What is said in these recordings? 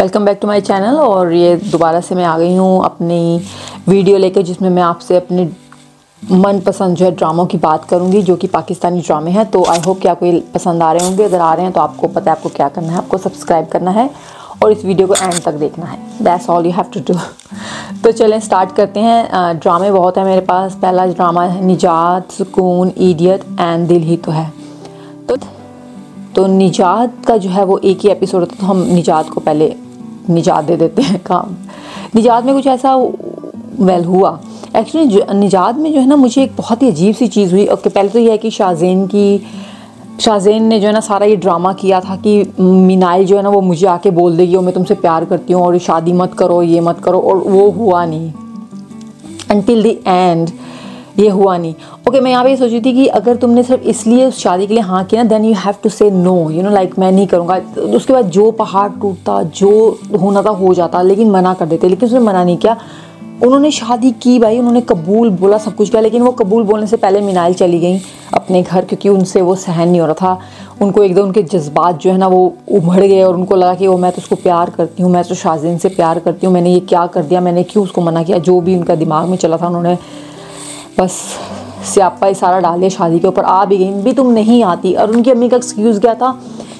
Welcome back to my channel. और ये दोबारा से मैं आ गई हूँ अपनी वीडियो लेकर, जिसमें मैं आपसे अपने मनपसंद जो है ड्रामों की बात करूँगी, जो कि पाकिस्तानी ड्रामे हैं। तो आई होप कि आपको ये पसंद आ रहे होंगे। अगर आ रहे हैं तो आपको पता है आपको क्या करना है, आपको सब्सक्राइब करना है और इस वीडियो को एंड तक देखना है। That's all you have to do. तो चलें स्टार्ट करते हैं। ड्रामे बहुत है मेरे पास। पहला ड्रामा है निजात, सुकून, इडियट एंड दिल ही तो है। तो निजात का जो है वो एक ही एपिसोड होता है, तो हम निजात को पहले निजात दे देते हैं काम। निजात में कुछ ऐसा हुआ एक्चुअली। निजात में जो है ना, मुझे एक बहुत ही अजीब सी चीज़ हुई। ओके, पहले तो यह है कि शाहज़ेन ने जो है ना सारा ये ड्रामा किया था कि मीनाइल जो है ना वो मुझे आके बोल देगी और मैं तुमसे प्यार करती हूँ और शादी मत करो, ये मत करो, और वो हुआ नहीं। अनटिल द एंड ये हुआ नहीं। ओके, मैं यहाँ पे ये सोच रही थी कि अगर तुमने सिर्फ इसलिए उस शादी के लिए हाँ किया ना, देन यू हैव टू से नो, यू नो, लाइक मैं नहीं करूँगा। उसके बाद जो पहाड़ टूटता, जो होना था हो जाता, लेकिन मना कर देते। लेकिन उसने मना नहीं किया। उन्होंने शादी की भाई, उन्होंने कबूल बोला, सब कुछ किया। लेकिन वो कबूल बोलने से पहले मीनाइल चली गई अपने घर, क्योंकि उनसे वो सहन नहीं हो रहा था। उनको एकदम उनके जज्बात जो है ना वो उभड़ गए और उनको लगा कि वो मैं तो उसको प्यार करती हूँ, मैं तो शाहज़ेन से प्यार करती हूँ, मैंने ये क्या कर दिया, मैंने क्यों उसको मना किया। जो भी उनका दिमाग में चला था, उन्होंने बस स्यापा ही सारा डाल दिया शादी के ऊपर। आ भी गई भी तुम नहीं आती। और उनकी अम्मी का एक्सक्यूज़ क्या था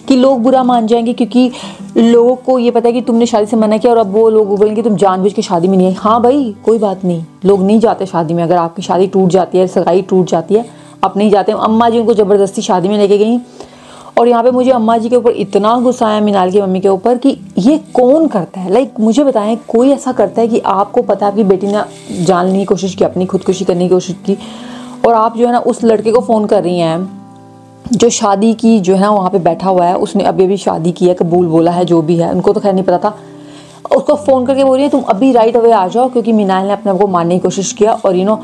कि लोग बुरा मान जाएंगे, क्योंकि लोगों को ये पता है कि तुमने शादी से मना किया और अब वो लोग बोलेंगे तुम जानबूझ के शादी में नहीं आई। हाँ भाई, कोई बात नहीं, लोग नहीं जाते शादी में। अगर आपकी शादी टूट जाती है, सगाई टूट जाती है, आप नहीं जाते। अम्मा जी उनको ज़बरदस्ती शादी में लेके गई। और यहाँ पे मुझे अम्मा जी के ऊपर इतना गुस्सा आया, मीनाल की मम्मी के ऊपर, कि ये कौन करता है। लाइक मुझे बताएं, कोई ऐसा करता है कि आपको पता है आपकी बेटी ने जानने की कोशिश की, अपनी खुदकुशी करने की कोशिश की, और आप जो है ना उस लड़के को फ़ोन कर रही हैं जो शादी की जो है ना वहाँ पे बैठा हुआ है, उसने अभी शादी की है, कबूल बोला है, जो भी है, उनको तो खैर नहीं पता था। उसको फ़ोन करके बोल रही है तुम अभी राइट अवे आ जाओ, क्योंकि मीनाल ने अपने आप को मारने की कोशिश किया। और यू नो,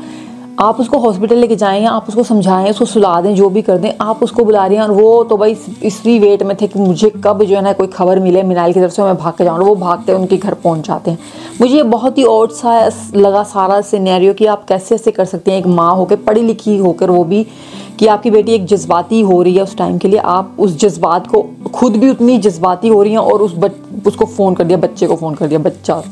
आप उसको हॉस्पिटल लेके जाएं, आप उसको समझाएं, उसको सुला दें, जो भी कर दें, आप उसको बुला रही हैं। और वो तो भाई इसी वेट में थे कि मुझे कब जो है ना कोई खबर मिले मीनाल की तरफ से, मैं भाग के जाऊँ। वो भागते उनके घर पहुँच जाते हैं। मुझे ये बहुत ही ऑड सा लगा सारा सिनेरियो कि आप कैसे ऐसे कर सकती हैं, एक माँ होकर, पढ़ी लिखी होकर, वो भी कि आपकी बेटी एक जज्बाती हो रही है उस टाइम के लिए, आप उस जज्बात को खुद भी उतनी जज्बाती हो रही हैं और उसको फ़ोन कर दिया, बच्चे को फ़ोन कर दिया। बच्चा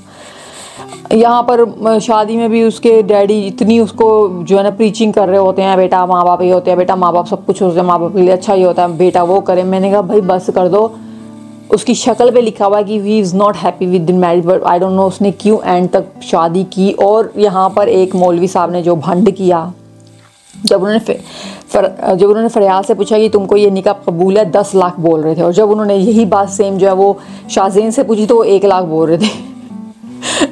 यहाँ पर शादी में भी उसके डैडी इतनी उसको जो है ना प्रीचिंग कर रहे होते हैं, बेटा माँ बाप ये होते हैं, बेटा माँ बाप सब कुछ होते हैं, माँ बाप के लिए अच्छा ही होता है, बेटा वो करे। मैंने कहा भाई बस कर दो। उसकी शक्ल पे लिखा हुआ है कि he is not happy with the marriage, but I don't know उसने क्यों एंड तक शादी की। और यहाँ पर एक मौलवी साहब ने जो भंड किया, जब उन्होंने फरियाद से पूछा कि तुमको ये निकाह कबूल है, 10 लाख बोल रहे थे। और जब उन्होंने यही बात सेम जो है वो शाहज़ेन से पूछी तो वो 1 लाख बोल रहे थे।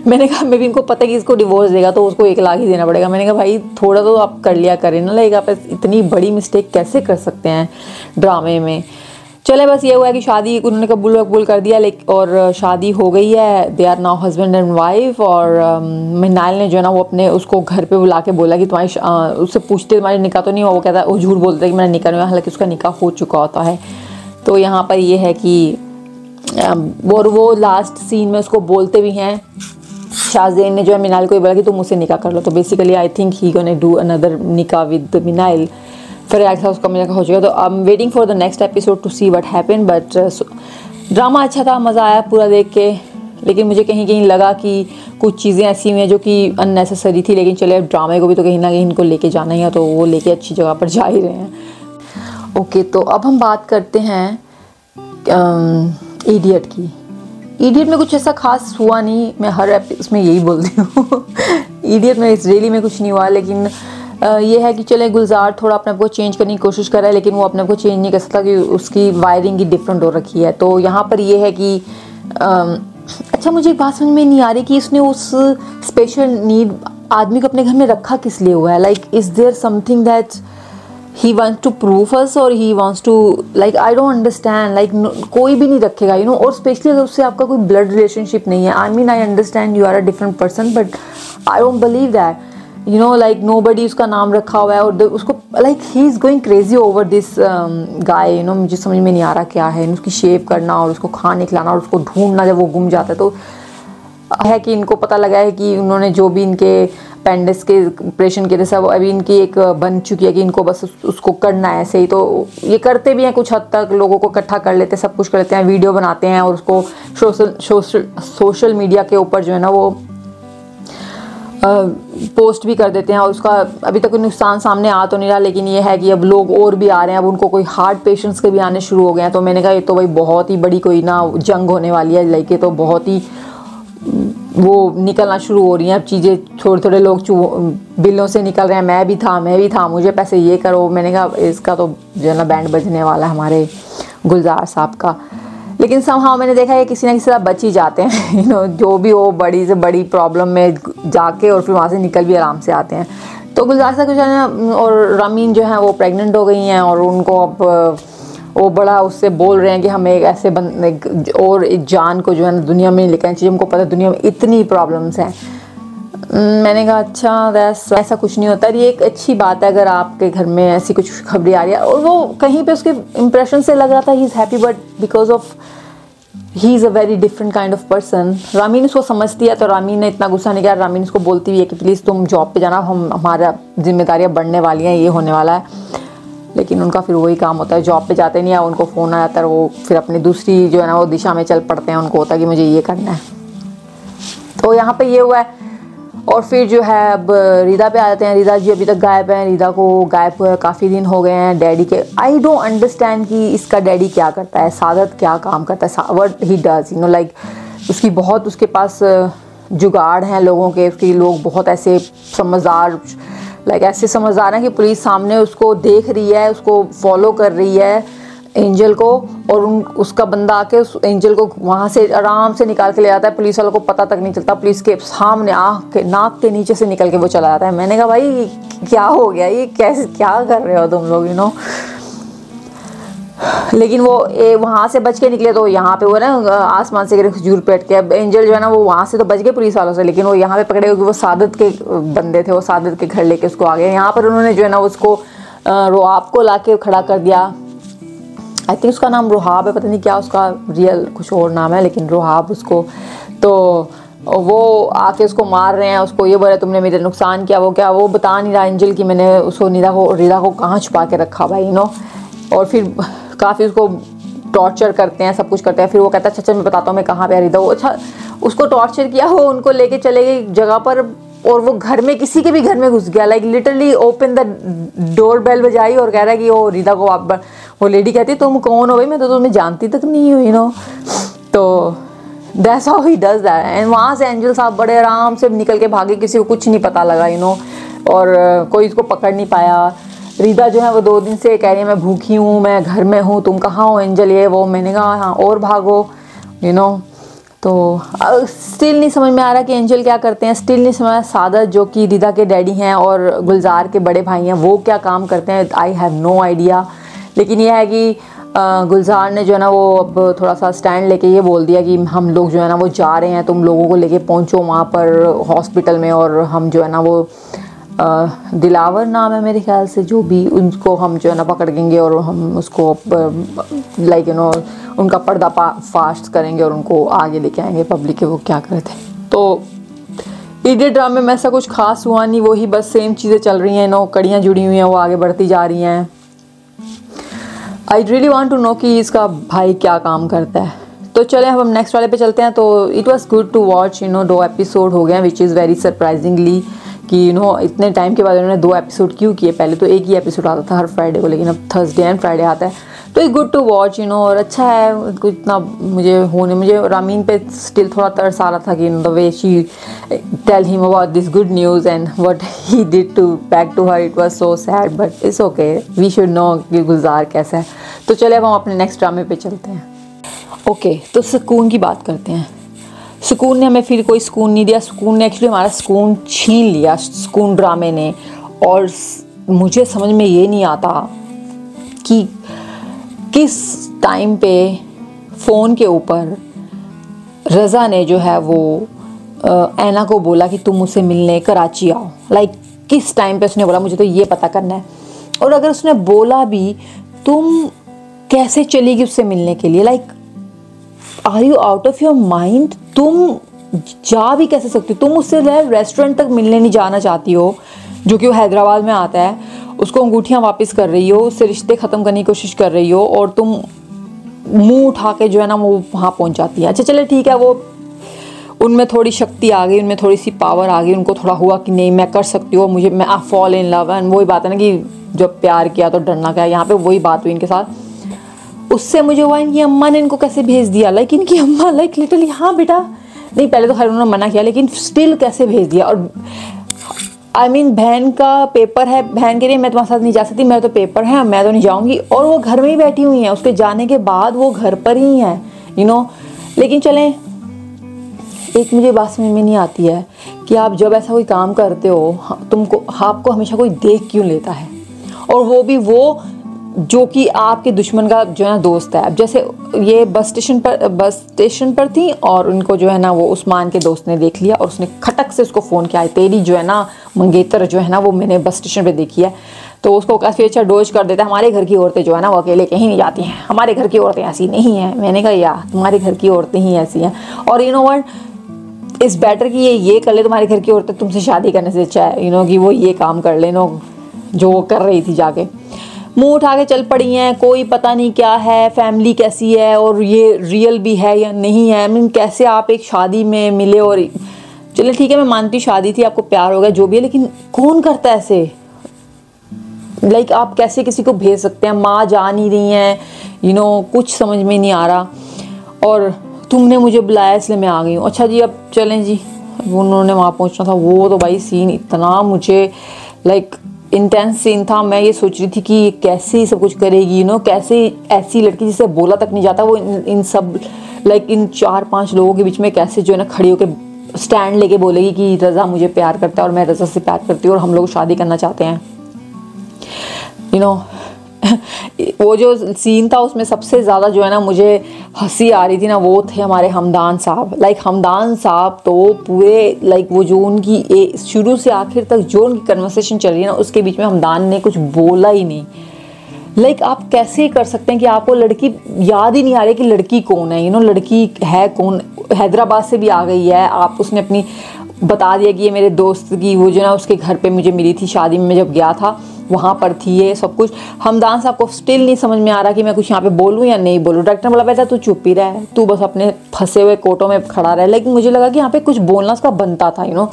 मैंने कहा मे भी इनको पता है कि इसको डिवोर्स देगा तो उसको 1 लाख ही देना पड़ेगा। मैंने कहा भाई थोड़ा तो आप कर लिया करें ना, लाइक आप इतनी बड़ी मिस्टेक कैसे कर सकते हैं ड्रामे में। चले, बस ये हुआ है कि शादी उन्होंने कबूल कर दिया, और शादी हो गई है। They are now husband and wife. और मीनाइल ने जो है ना वो अपने उसको घर पे बुला के बोला कि तुम्हारी उससे पूछते तुम्हारी निकाह तो नहीं हुआ। वो कहता है, वो झूठ बोलता है कि मेरा निकाह नहीं हुआ, हालांकि उसका निकाह हो चुका होता है। तो यहाँ पर ये है कि वो लास्ट सीन में उसको बोलते भी हैं, शाहज़ेन ने जो है मीनाइल को बोला कि तुम मुझसे निकाह कर लो। तो basically I think he gonna do another निकाह विद मीनाइल। फिर ऐसा उसका मेरा हो चुका। तो I am waiting for the next episode to see what happen. But drama अच्छा था, मज़ा आया पूरा देख के। लेकिन मुझे कहीं कहीं लगा कि कुछ चीज़ें ऐसी हुई हैं जो कि अननेसेसरी थी। लेकिन चले, अब ड्रामे को भी तो कहीं ना कहीं इनको लेके जाना ही है, तो वो लेके अच्छी जगह पर जा ही रहे हैं। ओके, तो अब हम बात करते हैं इडियट की। इडियट में कुछ ऐसा खास हुआ नहीं, मैं हर उसमें यही बोलती हूँ। इडियट में रियली में कुछ नहीं हुआ। लेकिन ये है कि चले, गुलजार थोड़ा अपने आप को चेंज करने की कोशिश कर रहा है, लेकिन वो अपने आप को चेंज नहीं कर सकता कि उसकी वायरिंग ही डिफरेंट हो रखी है। तो यहाँ पर ये है कि अच्छा, मुझे एक बात समझ में नहीं आ रही कि उसने उस स्पेशल नीड आदमी को अपने घर में रखा किस लिए हुआ है। Like is there something that he wants to prove us, और he wants to, like I don't understand. Like कोई भी नहीं रखेगा, यू नो। और स्पेशली अगर उससे आपका कोई ब्लड रिलेशनशिप नहीं है। I mean I understand you are a different person, but I don't believe that, you know, like nobody उसका नाम रखा हुआ है। और उसको like he is going crazy over this guy, you know. मुझे समझ में नहीं आ रहा क्या है। उसकी शेव करना और उसको खाने खिलाना और उसको ढूंढना जब वो गुम जाता है, तो है कि इनको पता लगा है कि उन्होंने जो भी इनके अपेंडिक्स के ऑपरेशन किए थे सब अभी इनकी एक बन चुकी है कि इनको बस उसको करना है ऐसे ही। तो ये करते भी हैं कुछ हद तक, लोगों को इकट्ठा कर लेते हैं, सब कुछ कर लेते हैं, वीडियो बनाते हैं और उसको सोशल मीडिया के ऊपर जो है ना वो पोस्ट भी कर देते हैं। और उसका अभी तक नुकसान सामने आ तो नहीं रहा, लेकिन ये है कि अब लोग और भी आ रहे हैं, अब उनको कोई हार्ट पेशेंट्स के भी आने शुरू हो गए हैं। तो मैंने कहा ये तो भाई बहुत ही बड़ी कोई ना जंग होने वाली है, लाइक ये तो बहुत ही वो निकलना शुरू हो रही हैं अब चीज़ें, थोड़े थोड़े लोग बिलों से निकल रहे हैं, मैं भी था मुझे पैसे ये करो। मैंने कहा इसका तो जो है ना बैंड बजने वाला है हमारे गुलजार साहब का। लेकिन समहाउ मैंने देखा है किसी ना किसी तरह बच ही जाते हैं, जो भी हो बड़ी से बड़ी प्रॉब्लम में जाके और फिर वहाँ से निकल भी आराम से आते हैं। तो गुलजार साहब जो है ना और रामीन जो है वो प्रेग्नेंट हो गई हैं और उनको अब वो बड़ा उससे बोल रहे हैं कि हमें एक ऐसे और एक जान को जो है ना दुनिया में लेकर आनी चाहिए, हमको पता है दुनिया में इतनी प्रॉब्लम्स हैं। मैंने कहा अच्छा ऐसा कुछ नहीं होता। ये एक अच्छी बात है अगर आपके घर में ऐसी कुछ खबरें आ रही है। और वो कहीं पे उसके इम्प्रेशन से लग रहा था he is happy, but because of he is a very different kind of person. Ramin उसको समझती है तो रामीन ने इतना गुस्सा नहीं किया। रामीन उसको बोलती हुई है कि प्लीज़ तुम जॉब पे जाना, हमारा जिम्मेदारियाँ बढ़ने वाली हैं, ये होने वाला है। लेकिन उनका फिर वही काम होता है, जॉब पे जाते नहीं है, उनको फ़ोन आ जाता है, वो फिर अपनी दूसरी जो है ना वो दिशा में चल पड़ते हैं। उनको होता है कि मुझे ये करना है। तो यहाँ पे ये हुआ है। और फिर जो है अब रिदा पे आ जाते हैं। रिदा जी अभी तक गायब हैं, रिदा को गायब काफ़ी दिन हो गए हैं डैडी के। आई डोंट अंडरस्टैंड कि इसका डैडी क्या करता है, सादत क्या काम करता है, व्हाट ही डज, लाइक उसकी बहुत उसके पास जुगाड़ हैं लोगों के, उसके लोग बहुत ऐसे समझदार, लाइक ऐसे समझदार हैं कि पुलिस सामने उसको देख रही है, उसको फॉलो कर रही है एंजल को, और उसका बंदा आके उस एंजल को वहाँ से आराम से निकाल के ले जाता है। पुलिस वालों को पता तक नहीं चलता, पुलिस के सामने नाक के नीचे से निकल के वो चला जाता है। मैंने कहा भाई क्या हो गया, ये कैसे क्या कर रहे हो तुम लोग, लेकिन वो वहाँ से बच के निकले तो यहाँ पे वो ना आसमान से गिरे खजूर पेट के। अब एंजल जो है ना वो वहाँ से तो बच गए पुलिस वालों से, लेकिन वो यहाँ पे पकड़े हुए वो सादत के बंदे थे, वो सादत के घर लेके उसको आ गए। यहाँ पर उन्होंने जो है ना उसको रोहाब को ला के खड़ा कर दिया। आई थिंक उसका नाम रोहाब है, पता नहीं क्या उसका रियल कुछ और नाम है, लेकिन रोहाब उसको। तो वो आके उसको मार रहे हैं, उसको ये बोल रहे तुमने मेरे नुकसान किया, वो क्या वो बता नहीं रहा एंजल कि मैंने उसको रिदा को कहाँ छुपा के रखा भाई, और फिर काफ़ी उसको टॉर्चर करते हैं, सब कुछ करते हैं। फिर वो कहता है अच्छा मैं बताता हूँ मैं कहाँ पे रिदा। वो अच्छा उसको टॉर्चर किया, वो उनको लेके चले गए जगह पर, और वो घर में किसी के भी घर में घुस गया, like literally open the door bell बजाई और कह रहा है कि वो रिदा को आप, वो लेडी कहती तुम कौन हो भाई, मैं तो तुम्हें जानती तक नहीं हूँ, तो that's how he does that. And वहाँ से एंजल साहब बड़े आराम से निकल के भागे, किसी को कुछ नहीं पता लगा, और कोई इसको पकड़ नहीं पाया। रिदा जो है वो 2 दिन से कह रही है मैं भूखी हूँ, मैं घर में हूँ, तुम कहाँ हो एंजल, ये वो। मैंने कहा हाँ और भागो, तो स्टिल नहीं समझ में आ रहा कि एंजल क्या करते हैं, स्टिल नहीं समझ में। सादत जो कि रिदा के डैडी हैं और गुलजार के बड़े भाई हैं, वो क्या काम करते हैं, आई हैव नो आइडिया। लेकिन ये है कि गुलजार ने जो है ना वो अब थोड़ा सा स्टैंड लेके ये बोल दिया कि हम लोग जो है ना वो जा रहे हैं, तुम लोगों को लेके पहुंचो वहाँ पर हॉस्पिटल में, और हम जो है ना वो दिलावर नाम है मेरे ख्याल से, जो भी उनको हम जो है ना पकड़ेंगे और हम उसको लाइक उनका पर्दा फास्ट करेंगे और उनको आगे लेके आएंगे पब्लिक के वो क्या करे थे। तो इडियट ड्रामे में ऐसा कुछ खास हुआ नहीं, वही बस सेम चीज़ें चल रही हैं, कड़ियाँ जुड़ी हुई हैं, वो आगे बढ़ती जा रही हैं। I really want to know कि इसका भाई क्या काम करता है। तो चले अब हम नेक्स्ट वाले पे चलते हैं। तो it was good to watch, 2 episode हो गए हैं, विच इज़ वेरी सरप्राइजिंगली कि इतने टाइम के बाद उन्होंने 2 एपिसोड क्यों किए। पहले तो एक ही एपिसोड आता था हर फ्राइडे को, लेकिन अब थर्सडे एंड फ्राइडे आता है। तो इट गुड टू वॉच, और अच्छा है। कुछ इतना मुझे रामीन पे स्टिल थोड़ा तरस आ रहा था कि the way she tell him about this good news and what he did to back to her, it was so sad, but it's okay, we should know कि गुलजार कैसा है। तो चले अब हम अपने नेक्स्ट ड्रामे पे चलते हैं। ओके, तो सुकून की बात करते हैं। सुकून ने हमें फिर कोई सुकून नहीं दिया, सुकून ने एक्चुअली हमारा सुकून छीन लिया, सुकून ड्रामे ने। और मुझे समझ में ये नहीं आता कि किस टाइम पे फ़ोन के ऊपर रज़ा ने जो है वो ऐना को बोला कि तुम मुझसे मिलने कराची आओ। लाइक किस टाइम पे उसने बोला, मुझे तो ये पता करना है। और अगर उसने बोला भी, तुम कैसे चलेगी उससे मिलने के लिए? Like are you out of your mind? तुम जा भी कैसे सकती हो तुम? उससे रेस्टोरेंट तक मिलने नहीं जाना चाहती हो, जो कि वो हैदराबाद में आता है, उसको अंगूठियाँ वापस कर रही हो, उससे रिश्ते ख़त्म करने की कोशिश कर रही हो, और तुम मुंह उठा के जो है ना वो वहाँ पहुँच जाती है। अच्छा चले ठीक है, वो उनमें थोड़ी शक्ति आ गई, उनमें थोड़ी सी पावर आ गई, उनको थोड़ा हुआ कि नहीं मैं कर सकती हूँ, मुझे मैं फॉल इन लव। एंड वही बात है ना कि जब प्यार किया तो डरना क्या, यहाँ पे वही बात हुई इनके साथ। उससे मुझे हुआ इनकी अम्मा ने इनको कैसे भेज दिया, लाइक इनकी अम्मा लाइक लिटरली, हाँ बेटा, नहीं पहले तो खैर उन्होंने मना किया, लेकिन स्टिल कैसे भेज दिया। और आई मीन बहन का पेपर है, बहन के लिए मैं तुम्हारे साथ नहीं जा सकती, मेरा तो पेपर है, मैं तो नहीं जाऊँगी, और वो घर में ही बैठी हुई हैं, उसके जाने के बाद वो घर पर ही हैं, यू नो। लेकिन चलें, एक मुझे बात समझ में नहीं आती है कि आप जब ऐसा कोई काम करते हो, तुमको आपको हमेशा कोई देख क्यों लेता है, और वो भी वो जो कि आपके दुश्मन का जो है ना दोस्त है। अब जैसे ये बस स्टेशन पर थी, और उनको जो है ना वो उस्मान के दोस्त ने देख लिया, और उसने खटक से उसको फ़ोन किया, तेरी जो है ना मंगेतर जो है ना वो मैंने बस स्टेशन पे देखी है। तो उसको काफ़ी अच्छा डोज कर देता है, हमारे घर की औरतें जो है ना वो अकेले कहीं नहीं जाती हैं, हमारे घर की औरतें ऐसी नहीं हैं। मैंने कहा यार तुम्हारे घर की औरतें ही ऐसी हैं, और यू नो व्हाट, इस बेटर कि ये कर ले तुम्हारे घर की औरतें तुमसे शादी करने से अच्छा है, यू नो, कि वो ये काम कर ले नो जो वो कर रही थी, जाके मुंह उठा के चल पड़ी हैं। कोई पता नहीं क्या है, फैमिली कैसी है, और ये रियल भी है या नहीं है। आई मीन कैसे आप एक शादी में मिले, और चलिए ठीक है मैं मानती हूँ शादी थी, आपको प्यार हो गया जो भी है, लेकिन कौन करता है ऐसे? लाइक आप कैसे किसी को भेज सकते हैं? माँ जा नहीं रही हैं, यू नो, कुछ समझ में नहीं आ रहा, और तुमने मुझे बुलाया इसलिए मैं आ गई हूँ। अच्छा जी अब चलें जी, उन्होंने वहाँ पहुँचना था। वो तो भाई सीन इतना मुझे लाइक इंटेंस सीन था। मैं ये सोच रही थी कि ये कैसे ही सब कुछ करेगी, यू नो, कैसे ऐसी लड़की जिसे बोला तक नहीं जाता वो इन सब लाइक इन 4-5 लोगों के बीच में कैसे जो है ना खड़ी होकर स्टैंड लेके बोलेगी कि रज़ा मुझे प्यार करता है और मैं रज़ा से प्यार करती हूँ और हम लोग शादी करना चाहते हैं, यू नो। वो जो सीन था उसमें सबसे ज़्यादा जो है ना मुझे हंसी आ रही थी ना, वो थे हमारे हमदान साहब। लाइक हमदान साहब तो पूरे लाइक वो जो उनकी शुरू से आखिर तक जो उनकी कन्वर्सेशन चल रही है ना, उसके बीच में हमदान ने कुछ बोला ही नहीं। लाइक आप कैसे कर सकते हैं कि आपको लड़की याद ही नहीं आ रही कि लड़की कौन है, यू नो, लड़की है कौन। हैदराबाद से भी आ गई है, आप उसने अपनी बता दिया कि ये मेरे दोस्त की वो जो ना उसके घर पे मुझे मिली थी शादी में, जब गया था वहाँ पर थी, ये सब कुछ। हमदान साहब को स्टिल नहीं समझ में आ रहा कि मैं कुछ यहाँ पे बोलूँ या नहीं बोलूँ। डायरेक्टर बोला बेटा तू चुप ही रह, तू बस अपने फंसे हुए कोटों में खड़ा रहे। लेकिन मुझे लगा कि यहाँ पे कुछ बोलना उसका बनता था, यू नो।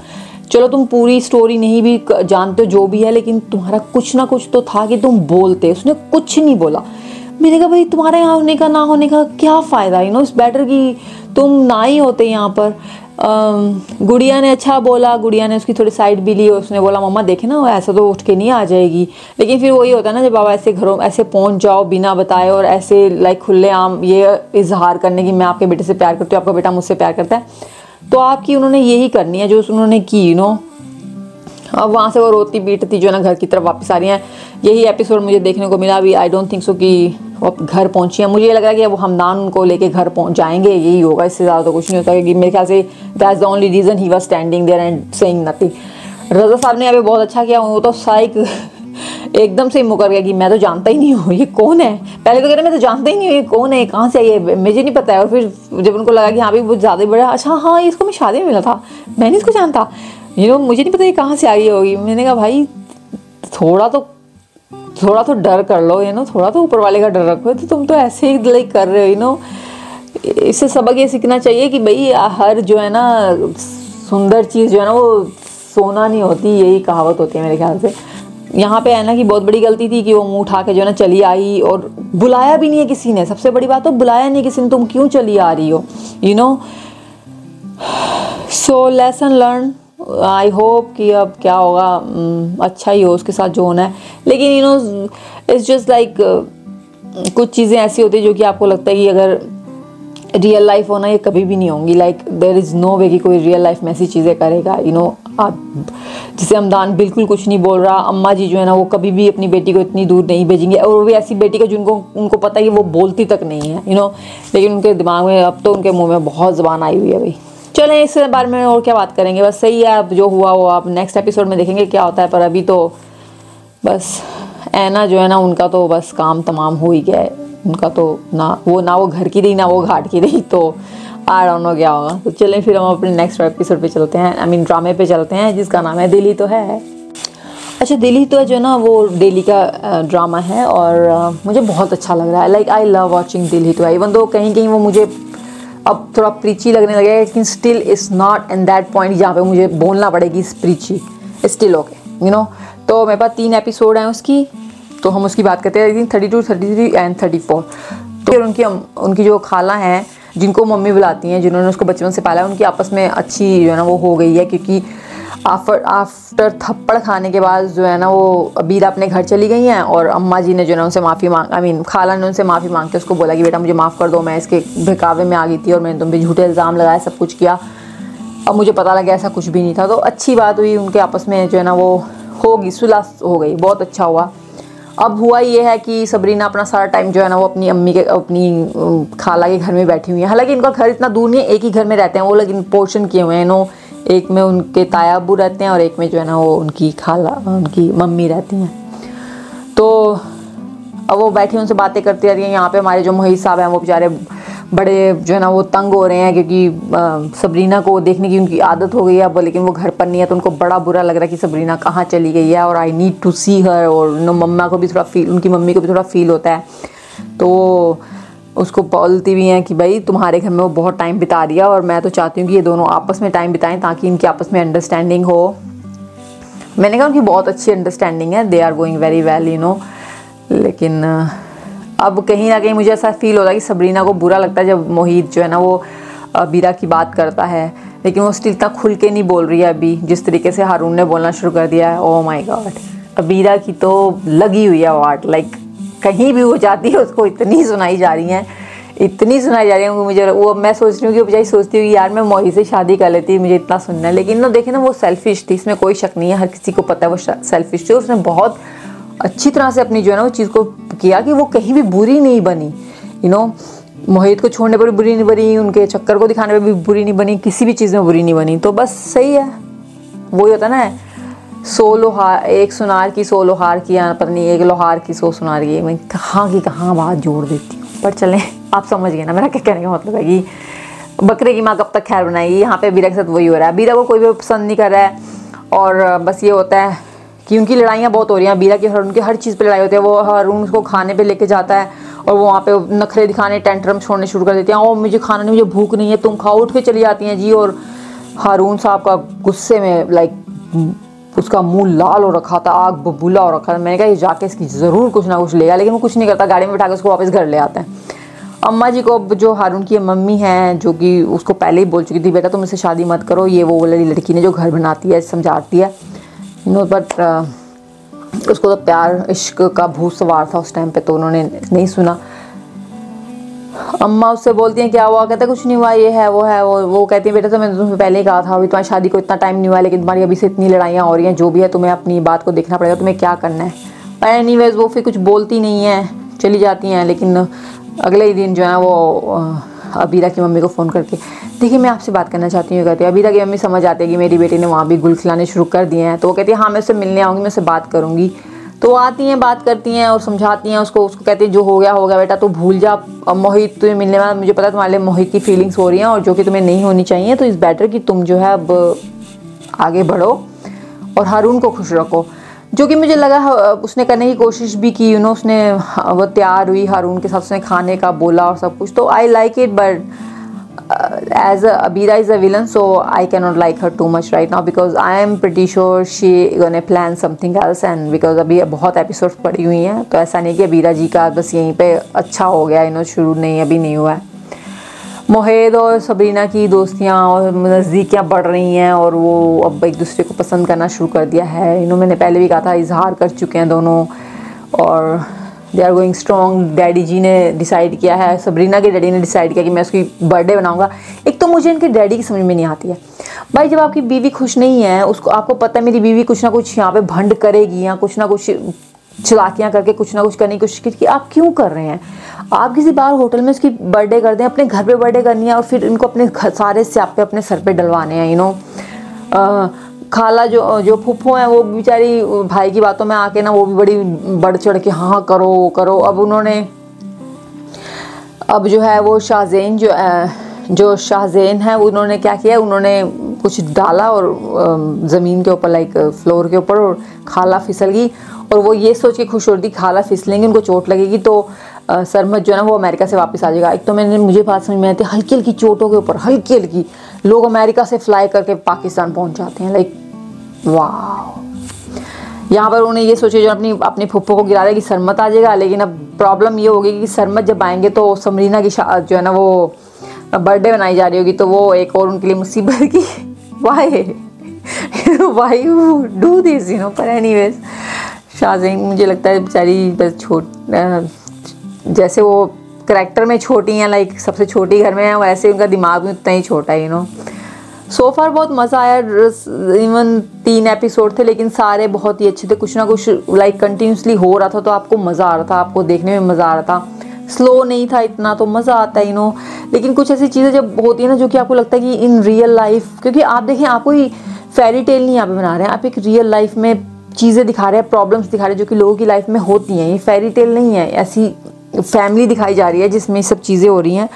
चलो तुम पूरी स्टोरी नहीं भी जानते हो जो भी है, लेकिन तुम्हारा कुछ ना कुछ तो था कि तुम बोलते। उसने कुछ नहीं बोला। मैंने कहा भाई तुम्हारे यहाँ होने का ना होने का क्या फ़ायदा, यू नो, इस बेटर की तुम ना ही होते यहाँ पर। गुड़िया ने अच्छा बोला, गुड़िया ने उसकी थोड़ी साइड भी ली, उसने बोला मम्मा देखे ना ऐसा तो उठ के नहीं आ जाएगी। लेकिन फिर वही होता है ना जब आप ऐसे घरों ऐसे पहुंच जाओ बिना बताए और ऐसे लाइक खुलेआम ये इजहार करने की मैं आपके बेटे से प्यार करती हूँ, आपका बेटा मुझसे प्यार करता है, तो आपकी उन्होंने यही करनी है जो उन्होंने की, यू नो। अब वहाँ से वो रोती पीटती जो है ना घर की तरफ वापस आ रही हैं। यही एपिसोड मुझे देखने को मिला। अभी आई डोंट थिंक सो कि वो घर पहुँची हैं। मुझे ये लग रहा है कि वो हमदान उनको लेके घर पहुँच जाएंगे, यही होगा, इससे ज़्यादा तो कुछ नहीं होता। क्योंकि मेरे ख्याल से that's the only reason he was standing there and saying nothing. Raza साहब ने अभी बहुत अच्छा किया, वो तो साइक एकदम से ही मुकर गया कि मैं तो जानता ही नहीं हूँ ये कौन है। पहले तो कह रहे मैं तो जानता ही नहीं हूँ ये कौन है, कहाँ से आई है, मुझे नहीं पता है। और फिर जब उनको लगा कि हाँ भी वो ज़्यादा बड़ा, अच्छा हाँ इसको मैं शादी में मिला था, मैंने इसको जानता, यू नो, मुझे नहीं पता ये कहाँ से आई होगी। मैंने कहा भाई थोड़ा तो डर कर लो, यू नो, थोड़ा तो ऊपर वाले का डर रखो। तो तुम तो ऐसे ही लाइक कर रहे हो, यू नो। इससे सबक ये सीखना चाहिए कि भाई हर जो है ना सुंदर चीज़ जो है ना वो सोना नहीं होती, यही कहावत होती है मेरे ख्याल से। यहाँ पे है ना कि बहुत बड़ी गलती थी कि वो मुंह उठा के जो है ना चली आई, और बुलाया भी नहीं है किसी ने। सबसे बड़ी बात तो बुलाया नहीं किसी ने, तुम क्यों चली आ रही हो, you know. So lesson learn. I hope कि अब क्या होगा, अच्छा ही हो उसके साथ जो होना है। लेकिन you know it's just like कुछ चीज़ें ऐसी होती है जो कि आपको लगता है कि अगर रियल लाइफ होना ये कभी भी नहीं होंगी। लाइक देयर इज़ नो वे कि कोई रियल लाइफ में ऐसी चीज़ें करेगा, यू नो। आप जैसे हमदान बिल्कुल कुछ नहीं बोल रहा, अम्मा जी जो है ना वो कभी भी अपनी बेटी को इतनी दूर नहीं भेजेंगे, और वो भी ऐसी बेटी को जिनको उनको पता है कि वो बोलती तक नहीं है, यू नो। लेकिन उनके दिमाग में अब तो उनके मुँह में बहुत ज़बान आई हुई है भाई। चलें इस बारे में और क्या बात करेंगे, बस सही है। अब जो हुआ वो आप नेक्स्ट एपिसोड में देखेंगे क्या होता है। पर अभी तो बस ऐना जो है ना उनका तो बस काम तमाम हो ही गया है। उनका तो ना वो घर की रही ना वो घाट की रही, तो आई डोंट नो क्या होगा। तो चलें फिर हम अपने नेक्स्ट एपिसोड पे चलते हैं, आई मीन ड्रामे पे चलते हैं, जिसका नाम है दिल ही तो है। अच्छा, दिल ही तो है जो ना, वो डेली का ड्रामा है और मुझे बहुत अच्छा लग रहा है। लाइक आई लव वॉचिंग दिल ही तो है, इवन दो कहीं कहीं वो मुझे अब थोड़ा प्रीची लगने लगेगा, लेकिन still is not in that point जहाँ पे मुझे बोलना पड़ेगी प्रीची, स्टिल ओके यू नो। तो मेरे पास 3 एपिसोड हैं उसकी, तो हम उसकी बात करते हैं। 32, 33 एंड 34। तो फिर उनकी जो खाला हैं, जिनको मम्मी बुलाती हैं, जिन्होंने उसको बचपन से पाला है, उनकी आपस में अच्छी जो है ना वो हो गई है, क्योंकि आफ्टर थप्पड़ खाने के बाद जो है ना वो अबीरा अपने घर चली गई हैं और अम्मा जी ने जो है ना उनसे माफ़ी मांग, आई मीन खाला ने उनसे माफ़ी मांग के उसको बोला कि बेटा मुझे माफ़ कर दो, मैं इसके बहकावे में आ गई थी और मैंने तुम पे झूठे इल्ज़ाम लगाए, सब कुछ किया, अब मुझे पता लगा ऐसा कुछ भी नहीं था। तो अच्छी बात हुई, उनके आपस में जो है ना वो होगी, सुलह हो गई, बहुत अच्छा हुआ। अब हुआ ये है कि सबरीना अपना सारा टाइम जो है ना वो अपनी खाला के घर में बैठी हुई है। हालांकि इनका घर इतना दूर नहीं है, एक ही घर में रहते हैं वो, लेकिन पोर्शन किए हुए हैं नो, एक में उनके ताया अब्बू रहते हैं और एक में जो है ना वो उनकी खाला, उनकी मम्मी रहती हैं। तो अब वो बैठी उनसे बातें करती रहती हैं। यहाँ पे हमारे जो मोहित साहब हैं वो बेचारे बड़े जो है ना वो तंग हो रहे हैं, क्योंकि सबरीना को देखने की उनकी आदत हो गई है अब, लेकिन वो घर पर नहीं है, तो उनको बड़ा बुरा लग रहा है कि सबरीना कहाँ चली गई है और आई नीड टू सी हर। और मम्मा को भी थोड़ा फील, उनकी मम्मी को भी थोड़ा फील होता है, तो उसको बोलती भी हैं कि भाई तुम्हारे घर में वो बहुत टाइम बिता रही है और मैं तो चाहती हूँ कि ये दोनों आपस में टाइम बिताएं ताकि इनकी आपस में अंडरस्टैंडिंग हो। मैंने कहा उनकी बहुत अच्छी अंडरस्टैंडिंग है, they are going very well you know. लेकिन अब कहीं ना कहीं मुझे ऐसा फील होता है कि सबरीना को बुरा लगता है जब मोहित जो है ना वो बीरा की बात करता है, लेकिन वो स्टिल इतना खुल के नहीं बोल रही है अभी, जिस तरीके से हारून ने बोलना शुरू कर दिया है। ओह माय गॉड, बीरा की तो लगी हुई है वाट, लाइक कहीं भी वो जाती है उसको इतनी सुनाई जा रही हैं, इतनी सुनाई जा रही है मुझे। वो मैं सोच रही हूँ कि बजाय सोचती हूँ कि यार मैं मोहित से शादी कर लेती, मुझे इतना सुनना है। लेकिन ना देखे ना वो सेल्फिश थी, इसमें कोई शक नहीं है, हर किसी को पता है वो सेल्फिश थी। उसने बहुत अच्छी तरह से अपनी जो है ना वो चीज़ को किया कि वो कहीं भी बुरी नहीं बनी यू नो। मोहित को छोड़ने पर भी बुरी नहीं बनी, उनके चक्कर को दिखाने पर भी बुरी नहीं बनी, किसी भी चीज़ में बुरी नहीं बनी। तो बस सही है, वही होता ना, 100 लोहार, एक सुनार की 100 लोहार की, या पता नहीं 1 लोहार की 100 सुनार की। मैं कहाँ की कहाँ बात जोड़ देती हूँ, पर चलें आप समझ गए ना मेरा क्या कहने का मतलब है कि बकरे की माँ कब तक खैर बनाएगी। यहाँ पे बीरा के साथ वही हो रहा है, बीरा को कोई भी पसंद नहीं कर रहा है और बस ये होता है कि उनकी लड़ाइयाँ बहुत हो रही हैं। बीरा की उनकी हर चीज़ पे लड़ाई होती है। वो हारून उसको खाने पे लेके जाता है और वो वहाँ पे नखरे दिखाने, टेंट्रम छोड़ने शुरू कर देती हैं। ओ मुझे खाना नहीं, मुझे भूख नहीं है, तुम खाओ, उठ के चली जाती हैं जी। और हारून साहब का गुस्से में लाइक उसका मुंह लाल हो रखा था, आग बबूला हो रखा था। मैंने कहा ये जाके इसकी ज़रूर कुछ ना कुछ लेगा, लेकिन वो कुछ नहीं करता, गाड़ी में बिठा के उसको वापस घर ले आता है। अम्मा जी को जो हारून की मम्मी हैं, जो कि उसको पहले ही बोल चुकी थी बेटा तुम इससे शादी मत करो, ये वो वाली लड़की ने जो घर बनाती है, समझाती है यू नो। बट उसको तो प्यार इश्क का भूत सवार था उस टाइम पे, तो उन्होंने नहीं सुना। अम्मा उससे बोलती हैं क्या हुआ, कहता कुछ नहीं हुआ, ये है वो है वो कहती है बेटा तो मैंने तुम्हें पहले ही कहा था, अभी तुम्हारी शादी को इतना टाइम नहीं हुआ, लेकिन तुम्हारी अभी से इतनी लड़ाइयाँ हो रही हैं, जो भी है तुम्हें अपनी बात को देखना पड़ेगा, तुम्हें क्या करना है। पर एनीवेज वो फिर कुछ बोलती नहीं है, चली जाती हैं। लेकिन अगले ही दिन जो है वो अबीरा की मम्मी को फ़ोन करके, देखिए मैं आपसे बात करना चाहती हूँ, कहती है। अबीरा की मम्मी समझ आती है कि मेरी बेटी ने वहाँ भी गुल खिलाने शुरू कर दिए हैं, तो वो कहती है हाँ मैं उससे मिलने आऊँगी, मैं उससे बात करूँगी। तो आती हैं, बात करती हैं और समझाती हैं उसको कहती हैं जो हो गया बेटा, तो भूल जा। अब मोहित तुझे मिलने वाला, मुझे पता है तुम्हारे लिए मोहित की फीलिंग्स हो रही हैं और जो कि तुम्हें नहीं होनी चाहिए, तो इस बेटर कि तुम जो है अब आगे बढ़ो और हारून को खुश रखो। जो कि मुझे लगा उसने करने की कोशिश भी की, यू नो। उसने वो तैयार हुई हारून के साथ, उसने खाने का बोला और सब कुछ, तो I like it. But as Abira is a villain, so I cannot like her too much right now because I am pretty sure she gonna plan something else, and because अभी बहुत एपिसोड्स पड़ी हुई हैं, तो ऐसा नहीं कि अबीरा जी का बस यहीं पे अच्छा हो गया, यू नो, शुरू नहीं अभी नहीं हुआ है। मोहित और सबरीना की दोस्तियाँ और नज़दीकियाँ बढ़ रही हैं और वो अब एक दूसरे को पसंद करना शुरू कर दिया है, यू नो। मैंने पहले भी कहा था इजहार कर चुके हैं दोनों और they are going strong. Daddy ji ने डिसाइड किया है, सबरीना के डैडी ने डिसाइड किया कि मैं उसकी बर्थडे बनाऊंगा। एक तो मुझे इनके डैडी की समझ में नहीं आती है भाई, जब आपकी बीवी खुश नहीं है, उसको आपको पता है मेरी बीवी कुछ ना कुछ यहाँ पे भंड करेगी या कुछ ना कुछ चलाकियाँ करके कुछ ना कुछ करने की कोशिश की, आप क्यों कर रहे हैं? आप किसी बाहर होटल में उसकी बर्थडे कर दें, अपने घर पे बर्थडे करनी है और फिर इनको अपने सारे स्यापे अपने सर पे डलवाने हैं, यू नो। खाला जो फूफो हैं वो बेचारी भाई की बातों में आके ना वो भी बड़ी बढ़ चढ़ के हाँ करो करो। अब उन्होंने अब जो है वो शाहज़ेन जो जो शाहज़ेन है उन्होंने क्या किया, उन्होंने कुछ डाला और ज़मीन के ऊपर लाइक फ्लोर के ऊपर, और खाला फिसल गई और वो ये सोच के खुश हो रही थी खाला फिसलेंगी उनको चोट लगेगी तो सरमद जो है ना वो अमेरिका से वापस आ जाएगा। एक तो मुझे बात समझ में आती है, हल्की हल्की चोटों के ऊपर हल्की हल्की लोग अमेरिका से फ्लाई करके पाकिस्तान पहुंच जाते हैं, लाइक वाह। यहाँ पर उन्होंने ये सोचे जो अपनी फुप्पो को गिरा रहे कि सरमद आ जाएगा, लेकिन अब प्रॉब्लम ये होगी कि सरमद जब आएंगे तो समरीना की जो है ना वो बर्थडे बनाई जा रही होगी, तो वो एक और उनके लिए मुसीबत की why do this you know. पर एनीवेज शाहज़ेन मुझे लगता है बेचारी बस जैसे वो करैक्टर में छोटी हैं, लाइक सबसे छोटी घर में है, वैसे उनका दिमाग भी उतना ही छोटा है, यू नो। सो फार बहुत मज़ा आया। इवन 3 एपिसोड थे लेकिन सारे बहुत ही अच्छे थे, कुछ ना कुछ लाइक कंटिन्यूसली हो रहा था तो आपको मज़ा आ रहा था, आपको देखने में मज़ा आ रहा था। स्लो नहीं था इतना तो मज़ा आता है, यू नो। लेकिन कुछ ऐसी चीज़ें जब होती है ना जो कि आपको लगता है कि इन रियल लाइफ, क्योंकि आप देखें आप कोई फेरी टेल नहीं यहाँ पे बना रहे हैं, आप एक रियल लाइफ में चीज़ें दिखा रहे हैं, प्रॉब्लम्स दिखा रहे हैं जो कि लोगों की लाइफ में होती हैं। ये फेरी टेल नहीं है, ऐसी फैमिली दिखाई जा रही है जिसमें सब चीज़ें हो रही हैं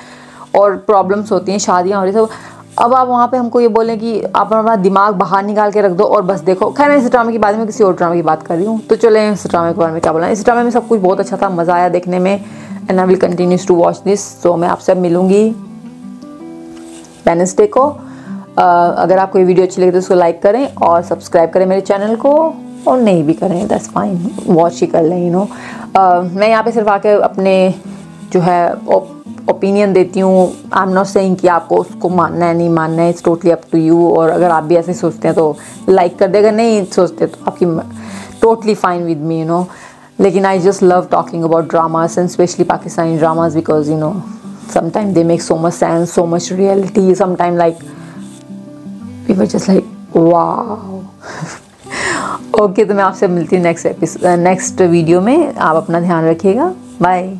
और प्रॉब्लम्स होती हैं, शादियाँ हो रही हैं सब। अब आप वहाँ पे हमको ये बोलें कि आप अपना दिमाग बाहर निकाल के रख दो और बस देखो। खैर मैं इस ड्रामे की बात में किसी और ड्रामे की बात कर रही हूँ, तो चले इस ड्रामे के बारे में क्या बोला। इस ड्रामे में सब कुछ बहुत अच्छा था, मज़ा आया देखने में, and I will continues to watch this. So मैं आपसे मिलूँगी वेडनेसडे को। अगर आपको ये वीडियो अच्छी लगे तो उसको लाइक करें और सब्सक्राइब करें मेरे चैनल को, और नहीं भी करें दैट्स फाइन, वॉच ही कर लें, यू नो। मैं यहाँ पे सिर्फ आके अपने जो है ओपिनियन देती हूँ। आई एम नॉट सेइंग कि आपको उसको मानना है नहीं मानना है, it's totally up to you. और अगर आप भी ऐसे सोचते हैं तो लाइक कर देगा, नहीं सोचते तो आपकी totally fine with me, you know. लेकिन I just love talking about dramas and specially Pakistani dramas because you know sometime they make so much sense, so much reality, sometime like we were just like wow. Okay, तो मैं आपसे मिलती हूँ next video में। आप अपना ध्यान रखिएगा, बाय।